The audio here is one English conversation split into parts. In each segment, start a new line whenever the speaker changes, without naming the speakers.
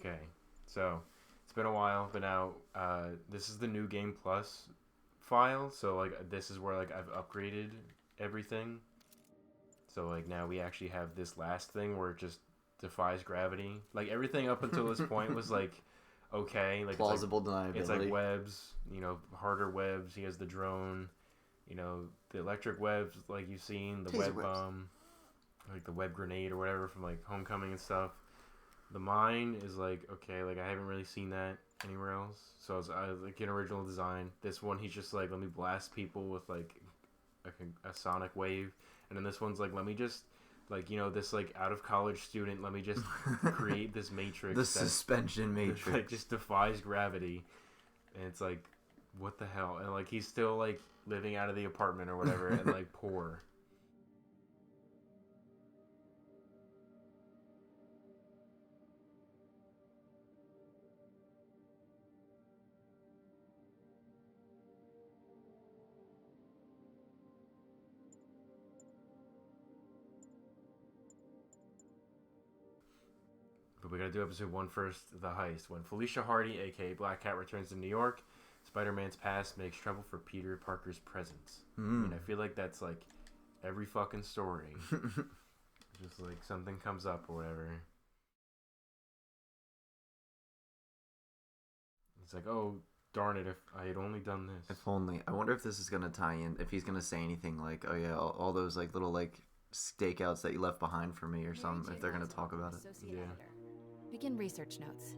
Okay, so it's been a while, but now this is the new Game Plus file. So like this is where like I've upgraded everything. So like now we actually have this last thing where it just defies gravity. Like everything up until this point was like okay, like
plausible deniability.
It's like webs, harder webs. He has the drone, the electric webs like you've seen, the
Taser
web
webs.
bomb, like the web grenade or whatever from like Homecoming and stuff. The mine is like okay, like I haven't really seen that anywhere else. So I was like an original design. This one he's just like let me blast people with like a sonic wave, and then this one's like let me just like this like out of college student let me just create this matrix.
The suspension matrix
that, like just defies gravity, and it's like what the hell, and like he's still like living out of the apartment or whatever and like poor. But we gotta do episode 1 first, The Heist. When Felicia Hardy, aka Black Cat, returns to New York, Spider-Man's past makes trouble for Peter Parker's presence. I mean, I feel like that's like every fucking story. Just like something comes up or whatever. It's like, oh, darn it, if I had only done this.
If only. I wonder if this is going to tie in, if he's going to say anything like, oh yeah, all those like little like stakeouts that you left behind for me or something, if they're going to talk about it.
Yeah.
Begin research notes.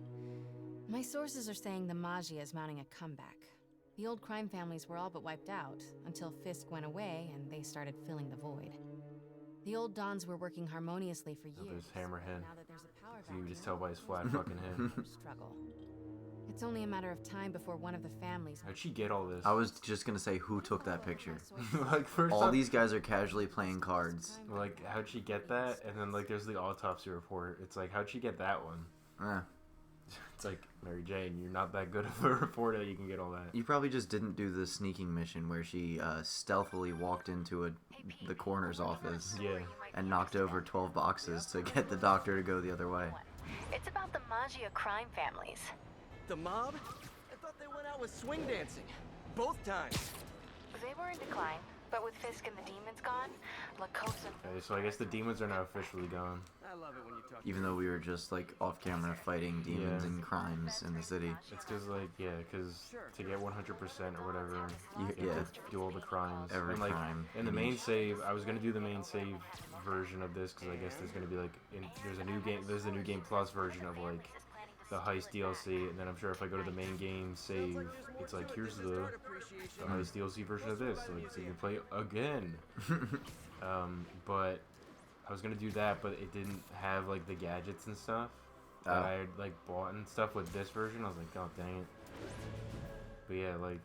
My sources are saying the Magia is mounting a comeback. The old crime families were all but wiped out until Fisk went away and they started filling the void. The old Dons were working harmoniously for years.
Oh, there's Hammerhead.
Now that there's a power
So you
vacuum,
just tell by his flat fucking head.
struggle. It's only a matter of time before one of the families.
How'd she get all this?
I was just going to say, who took that picture?
Like first
All
off,
these guys are casually playing cards.
like how'd she get that? And then like there's the autopsy report. It's like how'd she get that one? It's like Mary Jane, you're not that good of a reporter that you can get all that.
You probably just didn't do the sneaking mission where she stealthily walked into the coroner's office
Yeah.
and knocked over 12 boxes to get the doctor to go the other way.
It's about the Magia crime families.
The mob? I thought they went out with swing dancing. Both times.
They were in decline, but with Fisk and the demons gone, Lacoste and...
Okay, so I guess the demons are now officially gone.
I love it when you talk.
Even though we were just like off camera fighting demons
Yeah.
and crimes in the city.
It's because to get 100% or whatever, you
Yeah.
have to do all the crimes.
Every
and, like,
crime.
in the main save, I was gonna do the main save version of this because I guess there's gonna be like there's the new game plus version of like the Heist DLC, and then I'm sure if I go to the main game save, it's like here's the Heist DLC version of this, so you can play again. But I was gonna do that, but it didn't have like the gadgets and stuff that I had like bought and stuff with this version. I was like, oh dang it. But yeah, like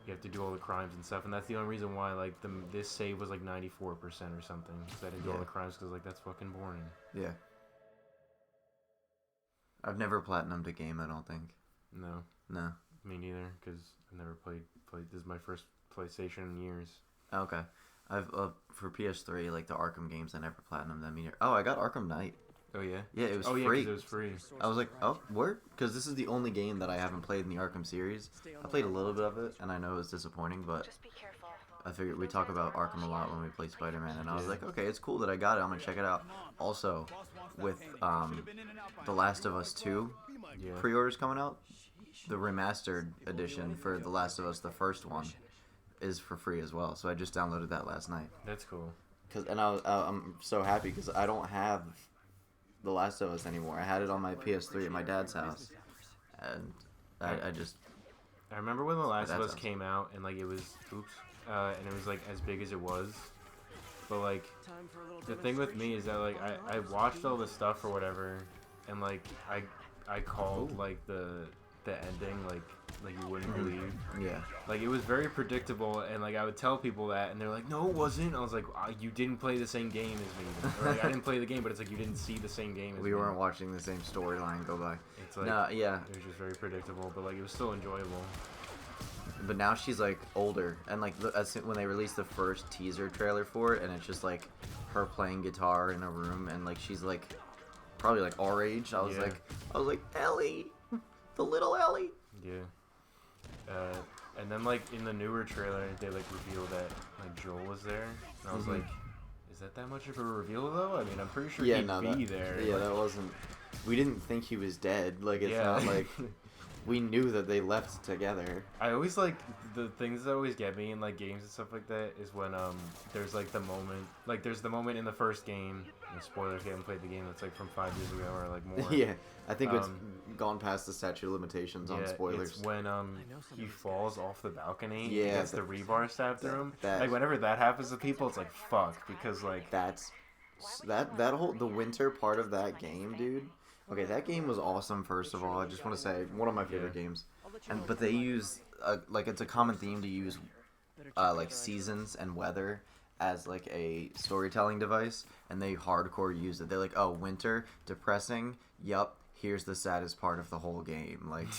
you have to do all the crimes and stuff, and that's the only reason why like this save was like 94% or something. Because I didn't do all the crimes because like that's fucking boring.
Yeah. I've never platinumed a game, I don't think.
No,
No.
me neither. Because I've never played. This is my first PlayStation in years.
Okay. I've for PS3, like the Arkham games, I never platinumed them either. Oh, I got Arkham Knight.
Oh yeah.
Yeah, it was
Oh yeah,
free.
'cause it was free.
I was like, oh, word? Because this is the only game that I haven't played in the Arkham series. I played a little bit of it, and I know it was disappointing, but
Just be careful.
I figured we talk about Arkham a lot when we play Spider-Man, and I was like, okay, it's cool that I got it. I'm gonna check it out. Also, with The Last of Us 2
Yeah.
pre-orders coming out, the remastered edition for The Last of Us, the first one, is for free as well. So I just downloaded that last night.
That's cool.
I'm so happy because I don't have The Last of Us anymore. I had it on my PS3 at my dad's house, and I just
I remember when The Last of
That's
Us came out, and like it was and it was like as big as it was. But like the thing with me is that like I watched all this stuff or whatever, and like I called like the ending like you wouldn't believe.
yeah.
Like it was very predictable, and like I would tell people that, and they're like, "No, it wasn't." I was like, "You didn't play the same game as me." Or, like, I didn't play the game, but it's like you didn't see the same game as
We
me.
weren't watching the same storyline go by.
It's like
No, yeah,
it was just very predictable, but like it was still enjoyable.
but now she's like older, and like when they released the first teaser trailer for it, and it's just like her playing guitar in a room, and like she's like probably like our age. I was like Ellie, the little Ellie.
Yeah. And then like in the newer trailer, they like revealed that like Joel was there, and I was like, is that much of a reveal though? I mean, I'm pretty sure he'd be there.
Yeah,
like,
that wasn't. We didn't think he was dead. Like it's not like we knew that they left together.
I always like the things that always get me in like games and stuff like that is when there's like the moment in the first game. Spoilers, I haven't played the game that's like from 5 years ago or like more.
Yeah, I think it's gone past the statute of limitations on spoilers.
It's when he falls off the balcony and gets the rebar stabbed through him. Like whenever that happens to people, it's like fuck, because like
that whole the winter part of that game, dude. Okay, that game was awesome. First of all, I just want to say one of my favorite games, but they use like it's a common theme to use like seasons and weather as like a storytelling device, and they hardcore use it. They're like, oh, winter, depressing. Yup, here's the saddest part of the whole game. Like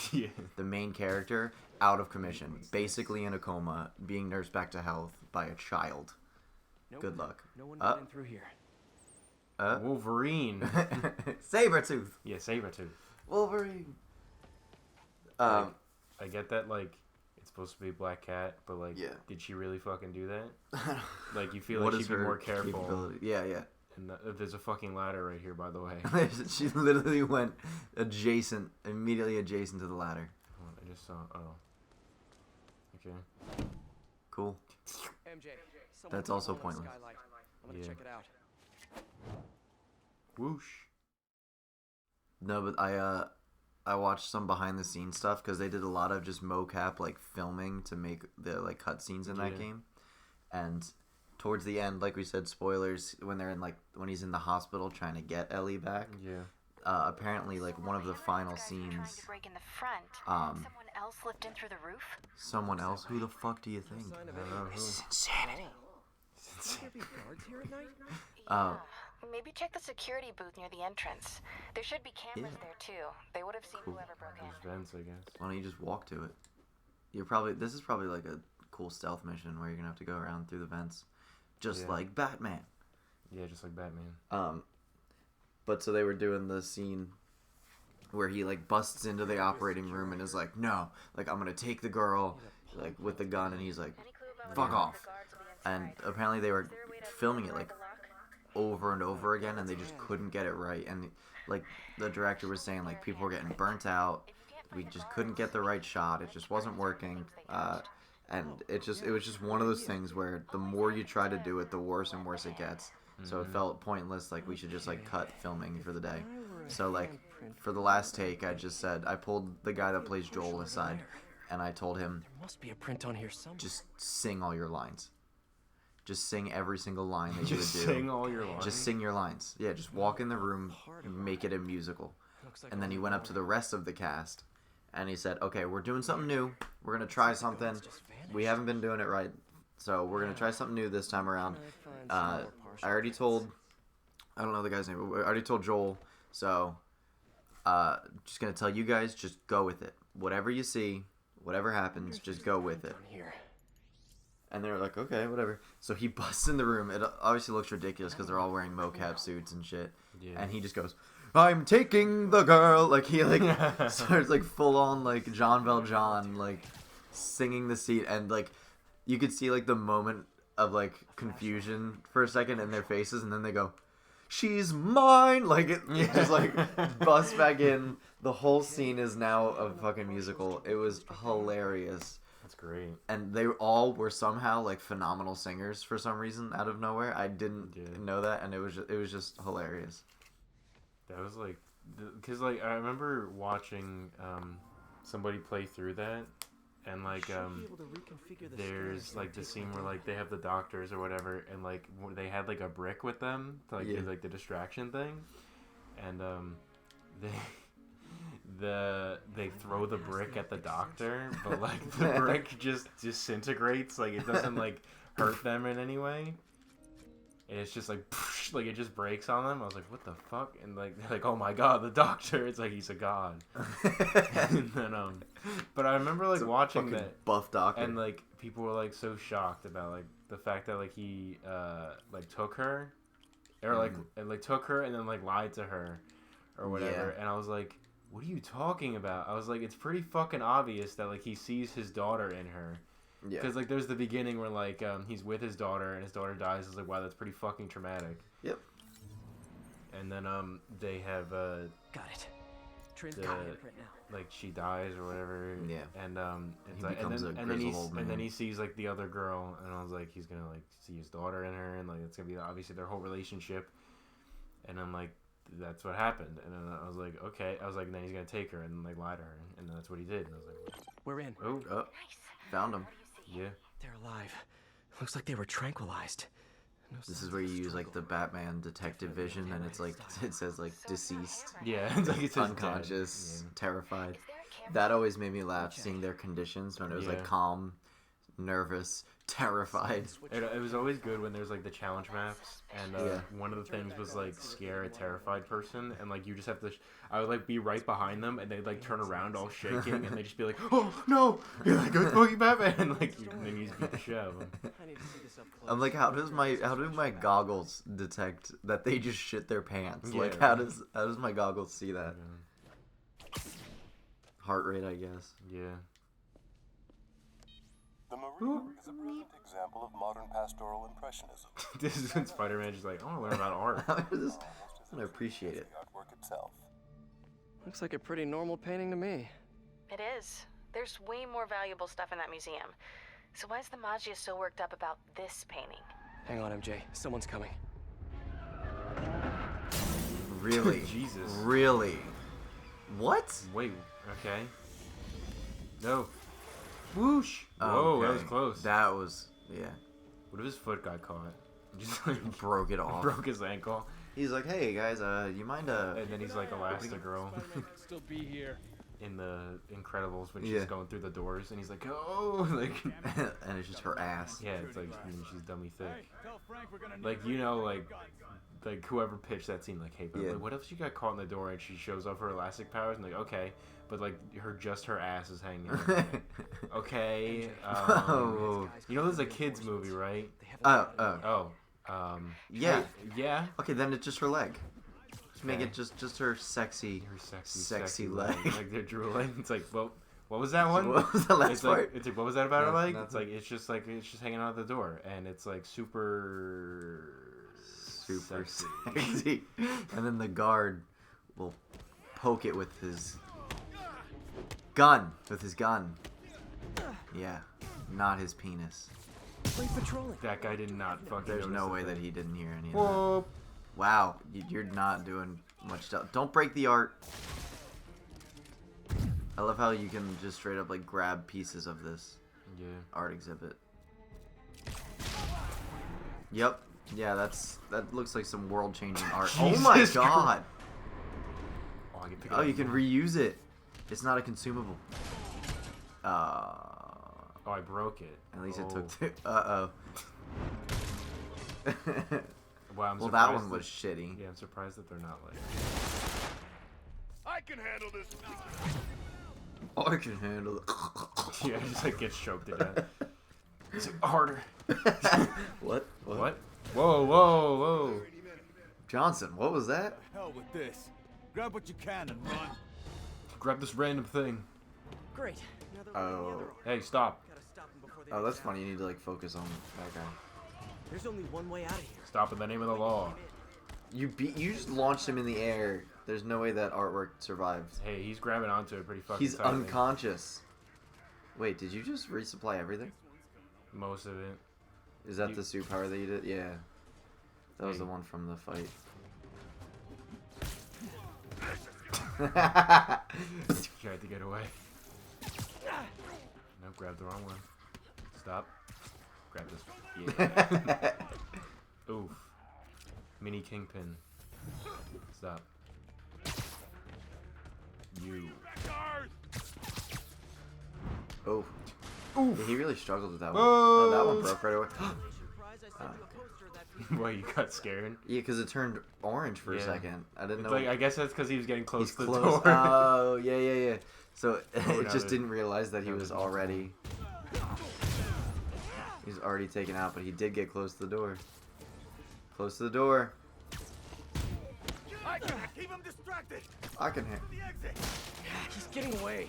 the main character out of commission, basically in a coma, being nursed back to health by a child. Good luck.
No one got in through here.
Wolverine.
Sabretooth.
Yeah, Sabretooth.
Wolverine.
I get that, like, it's supposed to be Black Cat, but, like, did she really fucking do that? Like, you feel like she'd be more careful.
Yeah.
And there's a fucking ladder right here, by the way.
She literally went immediately adjacent to the ladder.
I just saw, okay.
Cool.
MJ,
that's also pointless.
I'm gonna check it out.
Whoosh.
No, but I watched some behind the scenes stuff because they did a lot of just mocap like filming to make the like cutscenes in that game, and towards the end, like we said, spoilers, when he's in the hospital trying to get Ellie back.
Yeah.
Apparently, like one of the final scenes.
Someone else slipped in through the roof.
Someone else? Who the fuck do you think?
I don't know who.
This is insanity.
Will there be guards here at night?
Maybe check the security booth near the entrance. There should be cameras there too. They would have seen whoever broke in.
There's vents, I guess.
Why don't you just walk to it? This is probably like a cool stealth mission where you're gonna have to go around through the vents, just like Batman.
Yeah, just like Batman.
But so they were doing the scene where he like busts into the operating room and is like, no, like I'm gonna take the girl, like with the gun, and he's like, fuck off. And apparently they were filming it like over and over again, and they just couldn't get it right. And like the director was saying, like people were getting burnt out. We just couldn't get the right shot. It just wasn't working. And it was just one of those things where the more you try to do it, the worse and worse it gets. So it felt pointless. Like we should just like cut filming for the day. So like for the last take, I pulled the guy that plays Joel aside, and I told him,
There must be a print on here somewhere.
just sing all your lines. Just sing every single line that you would do.
Just sing all your lines?
Just sing your lines. Yeah, just walk in the room and make it a musical. And then he went up to the rest of the cast, and he said, okay, we're doing something new. We're going to try something. We haven't been doing it right, so we're going to try something new this time around. I already told, I don't know the guy's name, but I already told Joel, so just going to tell you guys, just go with it. Whatever you see, whatever happens, just go with it. And they were like, okay, whatever. So he busts in the room. It obviously looks ridiculous because they're all wearing mocap suits and shit. Yeah. And he just goes, I'm taking the girl. Like, he, like, starts, like, full-on, like, Jean Valjean, like, singing the scene. And, like, you could see, like, the moment of, like, confusion for a second in their faces. And then they go, she's mine. Like, it just, like, busts back in. The whole scene is now a fucking musical. It was hilarious.
Great.
And they all were somehow like phenomenal singers for some reason out of nowhere. I didn't know that, and it was just hilarious.
That was like, because like I remember watching somebody play through that, and like there's like the scene where like they have the doctors or whatever, and like they had like a brick with them to like do like the distraction thing, and they throw the brick at the doctor, but like the brick just disintegrates, like it doesn't like hurt them in any way. And it's just like poosh, like it just breaks on them. I was like, what the fuck? And like they're like, oh my god, the doctor! It's like he's a god. And then but I remember like watching that
buff doctor,
and like people were like so shocked about like the fact that like he like took her, or like took her and then like lied to her. or whatever. And I was like, what are you talking about? I was like, it's pretty fucking obvious that like he sees his daughter in her.
Yeah.
Because like there's the beginning where like he's with his daughter and his daughter dies. I was like, wow, that's pretty fucking traumatic.
Yep.
And then they have
Got it. Trin's got it right now.
like she dies or whatever.
Yeah.
And it's
He
like
becomes a grizzled old man.
and then he sees like the other girl, and I was like, he's gonna like see his daughter in her, and like it's gonna be obviously their whole relationship. And I'm like, that's what happened. And then I was like, okay. I was like, and then he's gonna take her and like lie to her, and then that's what he did. And I was like,
We're in.
oh,
Oh, found him.
yeah.
They're alive. Looks like they were tranquilized. No
This is
signs
where
of
you use like
struggle.
the Batman detective vision, and it's like it says like deceased,
Yeah, it's like it says
unconscious,
dead.
terrified. That always made me laugh seeing their conditions when it was like
Yeah.
calm, nervous, terrified.
It was always good when there's like the challenge maps, and one of the things was like scare a terrified person, and like you just have to. I would like be right behind them, and they'd like turn around all shaking, and they'd just be like, "Oh no!" You're like, "Go fucking Batman!" And like, and then you just beat the shit out of them.
I need to see this up close.
I'm like, how do my goggles detect that they just shit their pants? Like,
Yeah.
how does my goggles see that? Heart rate, I guess.
Yeah.
The Marine is a brilliant example of modern pastoral impressionism.
This is when Spider-Man just like, I want to learn about art.
I appreciate it.
The artwork itself.
Looks like a pretty normal painting to me.
It is. There's way more valuable stuff in that museum. So why is the Maggia so worked up about this painting?
Hang on, MJ. Someone's coming.
Really?
Jesus.
Really? What?
Wait. Okay. No. Whoosh. Whoa,
Okay.
that was close.
That was, yeah.
What if his foot got caught? Just like
Broke it off.
broke his ankle,
He's like, hey guys, you mind
and then he's like Elastigirl
Still be here.
in the Incredibles when
Yeah.
she's going through the doors, and he's like, oh, like,
and it's just her ass.
yeah, it's like she's dummy thick.
Hey, tell Frank we're gonna need
Like, you know, like whoever pitched that scene, like, hey, but
Yeah.
like, what if she got caught in the door and she shows off her elastic powers? And like, okay, but like her ass is hanging. Okay,
Oh.
you know, there's a kids movie, right?
Oh.
Oh,
Yeah.
yeah,
Okay, then it's just her leg. Just make
Okay.
it just her sexy.
her sexy
Sexy leg.
like they're drooling. It's like, well, what was that one?
What was the last
It's
part?
like, it's like, what was that about her
No,
leg?
nothing.
It's like, it's just hanging out the door, and it's like super
sexy. And then the guard will poke it with his gun. Yeah. Not his penis.
Wait, patrolling.
That guy did not fucking.
There's
notice
no
the
way
thing.
that he didn't hear any of that.
Whoa.
Wow, you're not doing much stuff. Don't break the art. I love how you can just straight up like grab pieces of this
Yeah.
art exhibit. Yep. Yeah, that looks like some world-changing art. Oh my
Jesus
god.
Oh, I can pick it
Oh,
up.
you can reuse it. It's not a consumable.
Oh, I broke it.
At least
Oh.
it took two. Uh-oh.
Wow, I'm
Well,
surprised
that one was shitty.
Yeah, I'm surprised that they're not like.
I can handle this.
I can handle it.
Yeah, just like gets choked to death. It's like, harder.
What?
What? Whoa, whoa, whoa.
Johnson, what was that?
hell with this. Grab what you can and run.
Grab this random thing.
Great. Now that we're on the
Oh.
other one,
Hey, stop.
gotta stop them before they
Oh, that's
attack.
funny. You need to like focus on that guy.
There's only one way out of here.
Stop in the name of the law.
You just launched him in the air. There's no way that artwork survived.
Hey, he's grabbing onto it pretty fucking
He's
tightly.
unconscious. Wait, did you just resupply everything?
Most of it.
Is that
You-
the suit power that you did? Yeah. That was
Hey.
the one from the fight.
Tried to get away. No, grab the wrong one. Stop. Grab this one. Yeah. Oof. Mini Kingpin. Stop. You.
Oh.
Oof.
Yeah, he really struggled with that one.
Whoa.
Oh, that one broke right away.
Prize, I sent you a poster of that piece.
Why, you got scared?
Yeah, because it turned orange for a
Yeah.
second. I didn't
It's
know.
like, I guess that's because he was getting close
He's
to the
close.
door.
Oh, yeah. So
now
it just
that-
didn't realize that he
now
was
that it's
already. He's already taken out, but he did get close to the door. Close to the door.
I can keep
Keep him distracted.
I can handle.
The exit. He's getting away.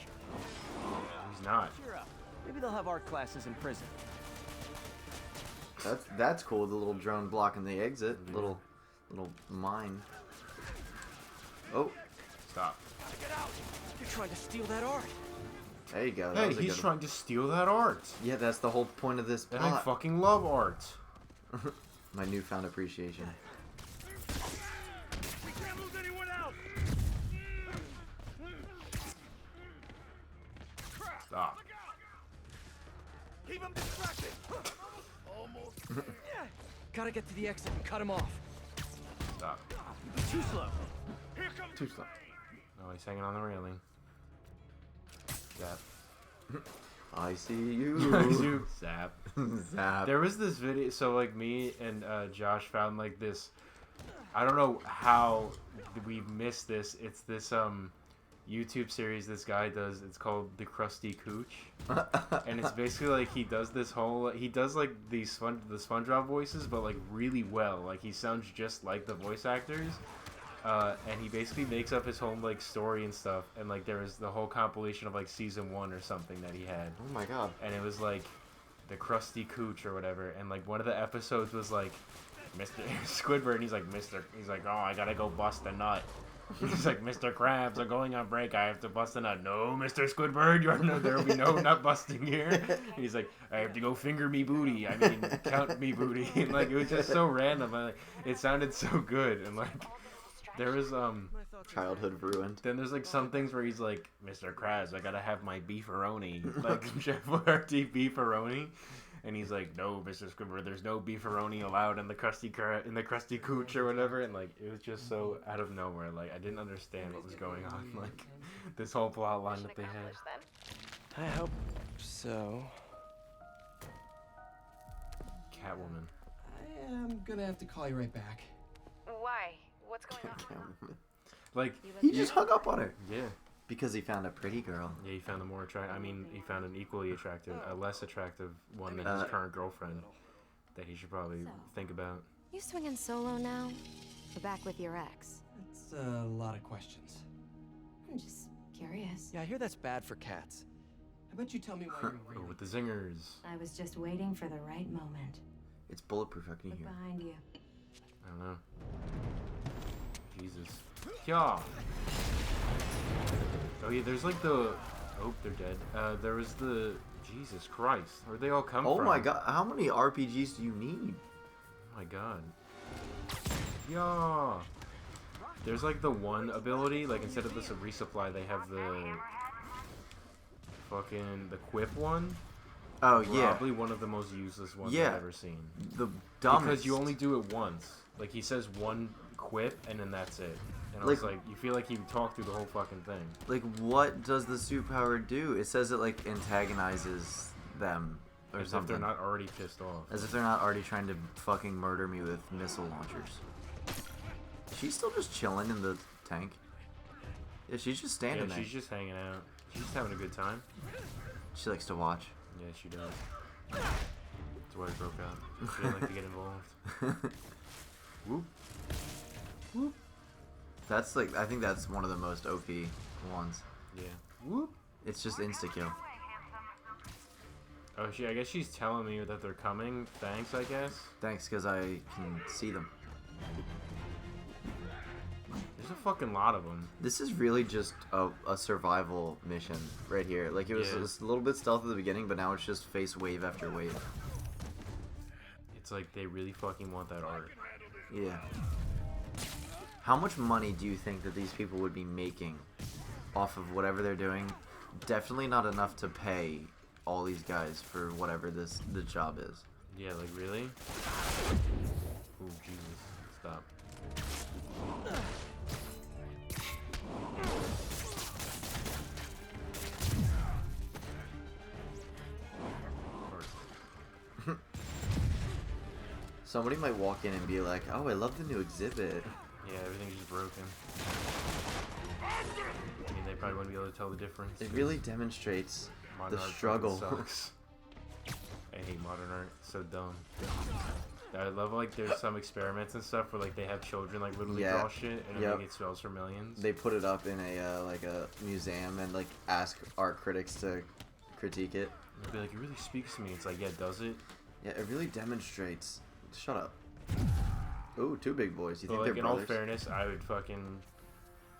He's not.
Cheer up. Maybe they'll have art classes in prison.
That's cool. The little drone blocking the exit. Little mine. Oh,
Stop.
Gotta get out. You're trying to steal that art.
there you go. That
Hey,
was a
he's
good
trying to steal that art.
one. Yeah, that's the whole point of this
And I
plot.
fucking love art.
My newfound appreciation.
We can't lose anyone else.
Stop.
Keep him distracted. Almost. Gotta get to the exit and cut him off.
Stop.
Too slow. Here comes
Too slow. No, he's hanging on the railing. Zap.
I see you.
Zap.
Zap.
There was this video, so like me and Josh found like this, I don't know how we missed this. It's this YouTube series this guy does. It's called The Krusty Cooch. And it's basically like he does like the SpongeBob voices, but like really well. Like he sounds just like the voice actors. And he basically makes up his whole like story and stuff. And like there was the whole compilation of like season 1 or something that he had.
Oh my god.
And it was like the Krusty Cooch or whatever. And like one of the episodes was like Mr. Squidward. And he's like, oh, I gotta go bust a nut. He's like, Mr. Krabs, I'm going on break. I have to bust a nut. No, Mr. Squidward, there will be no nut busting here. And he's like, I have to go finger me booty. I mean, count me booty. And like, it was just so random. And, like, it sounded so good. And like, there was
Childhood ruined.
Then there's like some things where he's like, Mr. Krabs, I gotta have my beefaroni, like Chef Boyardee beefaroni. And he's like, no, Mr. Squidward, there's no beefaroni allowed in the Krusty Cooch or whatever. And like, it was just so out of nowhere. Like, I didn't understand what was going on. Like, this whole plot line that they had.
I hope so.
Catwoman.
I am gonna have to call you right back.
Why? What's going on?
Like,
He just hung up on her.
yeah.
Because he found a pretty girl.
Yeah, he found a more attractive. I mean, he found an equally attractive, a less attractive one than his current girlfriend. That he should probably think about.
You swinging solo now? Or back with your ex?
It's a lot of questions.
I'm just curious.
Yeah, I hear that's bad for cats.
How about you tell me why you're
Oh,
really...
with the zingers.
I was just waiting for the right moment.
It's bulletproof. How can you
Look
hear?
behind you.
I don't know. Jesus. Yeah. Oh yeah, there's like the. Oh, they're dead. There was the. Jesus Christ. Where'd they all come from?
Oh my god. How many RPGs do you need?
Oh my god. Yeah. There's like the one ability, like instead of this resupply, they have the. Fucking. The quip one.
Oh yeah.
Probably one of the most useless ones
Yeah.
I've ever seen.
The dumbest.
Because you only do it once. Like he says one quip and then that's it. And I
Like-
was like, you feel like he talked through the whole fucking thing.
Like, what does the superpower do? It says it like antagonizes them or
As if
something.
they're not already pissed off.
As if they're not already trying to fucking murder me with missile launchers. She's still just chilling in the tank. Yeah, she's just standing
Yeah,
there.
she's just hanging out. She's just having a good time.
She likes to watch.
Yeah, she does. That's why I broke up. She didn't like to get involved. Whoop. Whoop.
That's like, I think that's one of the most OP ones.
Yeah. Whoop.
It's just insta kill.
Oh, I guess she's telling me that they're coming. Thanks, I guess.
Thanks, because I can see them.
There's a fucking lot of them.
This is really just a survival mission right here. Like, it was
Yeah.
just a little bit stealth at the beginning, but now it's just face wave after wave.
It's like they really fucking want that art.
Yeah. How much money do you think that these people would be making off of whatever they're doing? Definitely not enough to pay all these guys for whatever the job is.
Yeah, like really? Oh, Jesus. Stop.
Somebody might walk in and be like, oh, I love the new exhibit.
Yeah, everything's just broken. I mean, they probably wouldn't be able to tell the difference.
It really demonstrates
Modern
the
art
struggle.
fucking sucks. I hate modern art. It's so dumb. I love like there's some experiments and stuff where like they have children like literally
Yeah.
draw shit and
Yep.
it gets spells for millions.
They put it up in a like a museum and like ask art critics to critique it.
They'd be like, it really speaks to me. It's like, yeah, does it?
Yeah, it really demonstrates. Shut up. Ooh, two big boys. You
But
think
like
they're
in all
brothers?
fairness,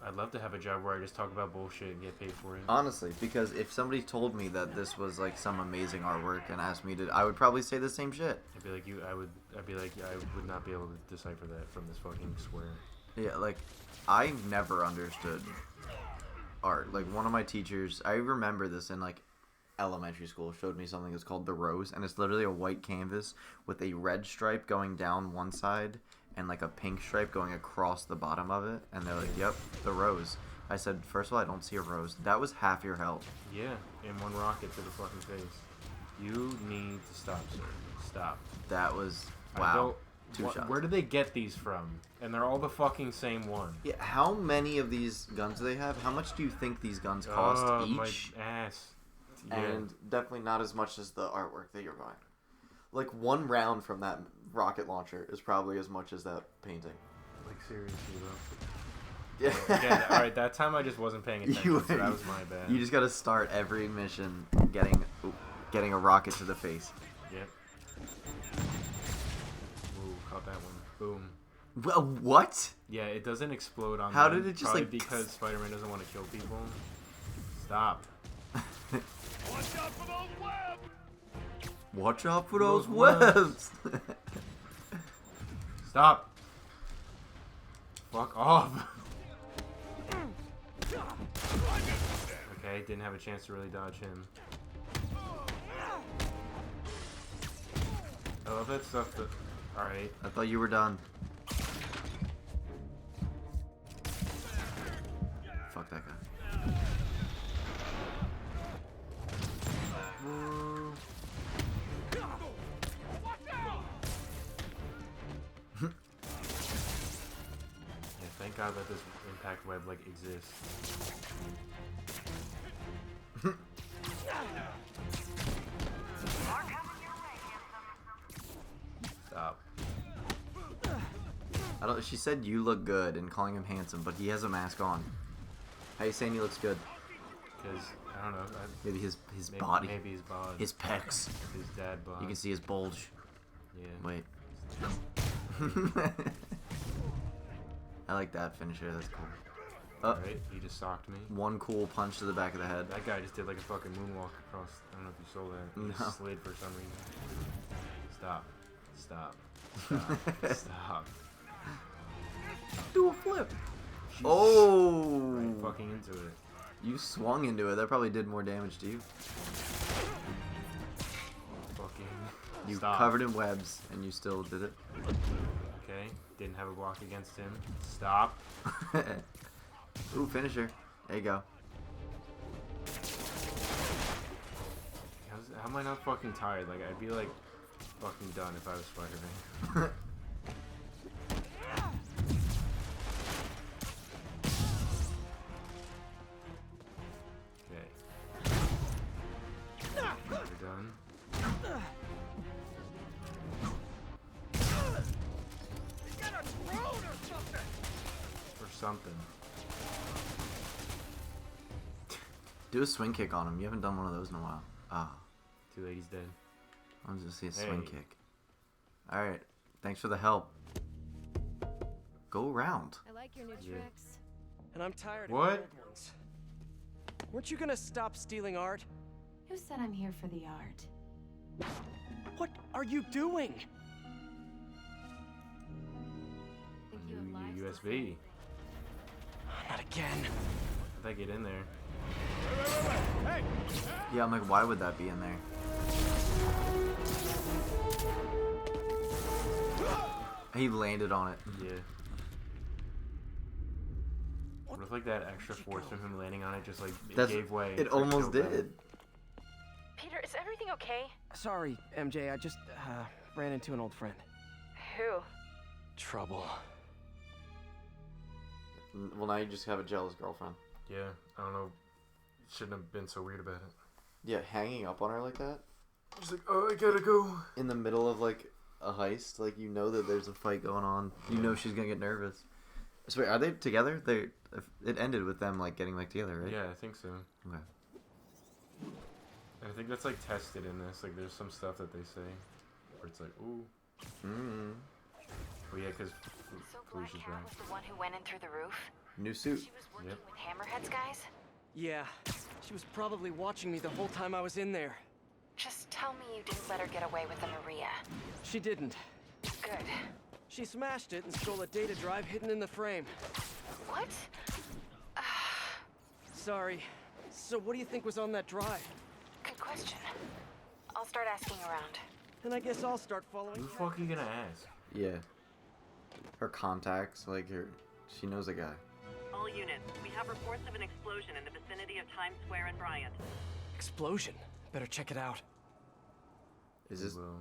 I'd love to have a job where I just talk about bullshit and get paid for it.
Honestly, because if somebody told me that this was like some amazing artwork and asked me to, I would probably say the same shit.
I'd be like, I would not be able to decipher that from this fucking square.
Yeah, like I never understood art. Like one of my teachers, I remember this in like elementary school, showed me something that's called the rose, and it's literally a white canvas with a red stripe going down one side and like a pink stripe going across the bottom of it, and they're like, yep, the rose. I said, first of all, I don't see a rose. That was half your health.
Yeah, in one rocket to the fucking face. You need to stop, sir. Stop.
That was,
I
wow.
don't-
Two shots.
Where do they get these from? And they're all the fucking same one.
Yeah, how many of these guns do they have? How much do you think these guns cost each?
My ass. Yeah.
And definitely not as much as the artwork that you're buying. Like one round from that rocket launcher is probably as much as that painting.
Like seriously though.
Yeah.
Again, all right. That time I just wasn't paying attention, so that was my bad.
You just gotta start every mission getting a rocket to the face.
Yep. Ooh, caught that one. Boom.
Well, what?
Yeah, it doesn't explode on.
How
them,
did it just,
probably
like,
because Spider-Man doesn't want to kill people. Stop.
Watch out for those webs!
Watch out for
Those
those webs.
Stop. Fuck off. Okay, didn't have a chance to really dodge him. I love that stuff that... Alright.
I thought you were done. Fuck that guy.
Yeah, thank God that this impact web, like, exists. Stop.
I don't. She said you look good and calling him handsome, but he has a mask on. How you saying he looks good?
Because, I don't know.
Maybe his
Maybe,
body,
Maybe his bod.
his pecs.
His dad bod.
You can see his bulge.
Yeah.
Wait. I like that finisher. That's cool. Oh,
Alright, he just socked me.
one cool punch to the back of the head.
That guy just did like a fucking moonwalk across. I don't know if you saw that. He
No.
just slid for some reason. Stop. Stop. Stop. Stop.
Do a flip.
Jesus.
Oh!
Right fucking into it.
You swung into it. That probably did more damage to you.
Fucking.
You
Stop.
covered in webs, and you still did it.
Okay. Didn't have a block against him. Stop.
Ooh, finisher. There you go.
How am I not fucking tired? Like, I'd be like fucking done if I was Spider-Man. Okay. We're done. Or something.
Do a swing kick on him. You haven't done one of those in a while. Ah.
Too late, he's dead.
I was gonna see a swing
Hey.
kick. Alright. Thanks for the help. Go around.
I like your new
Yeah.
tricks.
And I'm tired
What?
of the old ones. Weren't you gonna stop stealing art?
Who said I'm here for the art?
What are you doing?
Think you have
New
lives to
USB.
Not again.
How'd that get in there?
Hey!
Yeah, I'm like, why would that be in there? He landed on it.
Yeah. What if like that extra force from him landing on it just like it
That's,
gave way?
it
for
almost
killed them?
did.
Peter, is everything okay?
Sorry, MJ. I just ran into an old friend.
Who?
Trouble.
Well, now you just have a jealous girlfriend.
Yeah, I don't know. Shouldn't have been so weird about it.
Yeah, hanging up on her like that
She's like, oh, I gotta go.
in the middle of like a heist. Like, you know that there's a fight going on. You know she's gonna get nervous. So wait, are they together? It ended with them like getting back together, right?
Yeah, I think so.
Okay.
And I think that's like tested in this. Like, there's some stuff that they say where it's like, ooh. Well, yeah, because
So Black
Felicia's
Cat
back.
was the one who went in through the roof?
New suit.
She was working
Yep.
with Hammerhead's guys?
Yeah, she was probably watching me the whole time I was in there.
Just tell me you didn't let her get away with the Maria.
She didn't.
Good.
She smashed it and stole a data drive hidden in the frame.
What?
Sorry. So what do you think was on that drive?
Good question. I'll start asking around.
And I guess I'll start
Who
following.
the fuck are you gonna ask?
Yeah. Her contacts, like she knows a guy.
All units, we have reports of an explosion in the vicinity of Times Square and Bryant.
Explosion. Better check it out.
Is this
Well,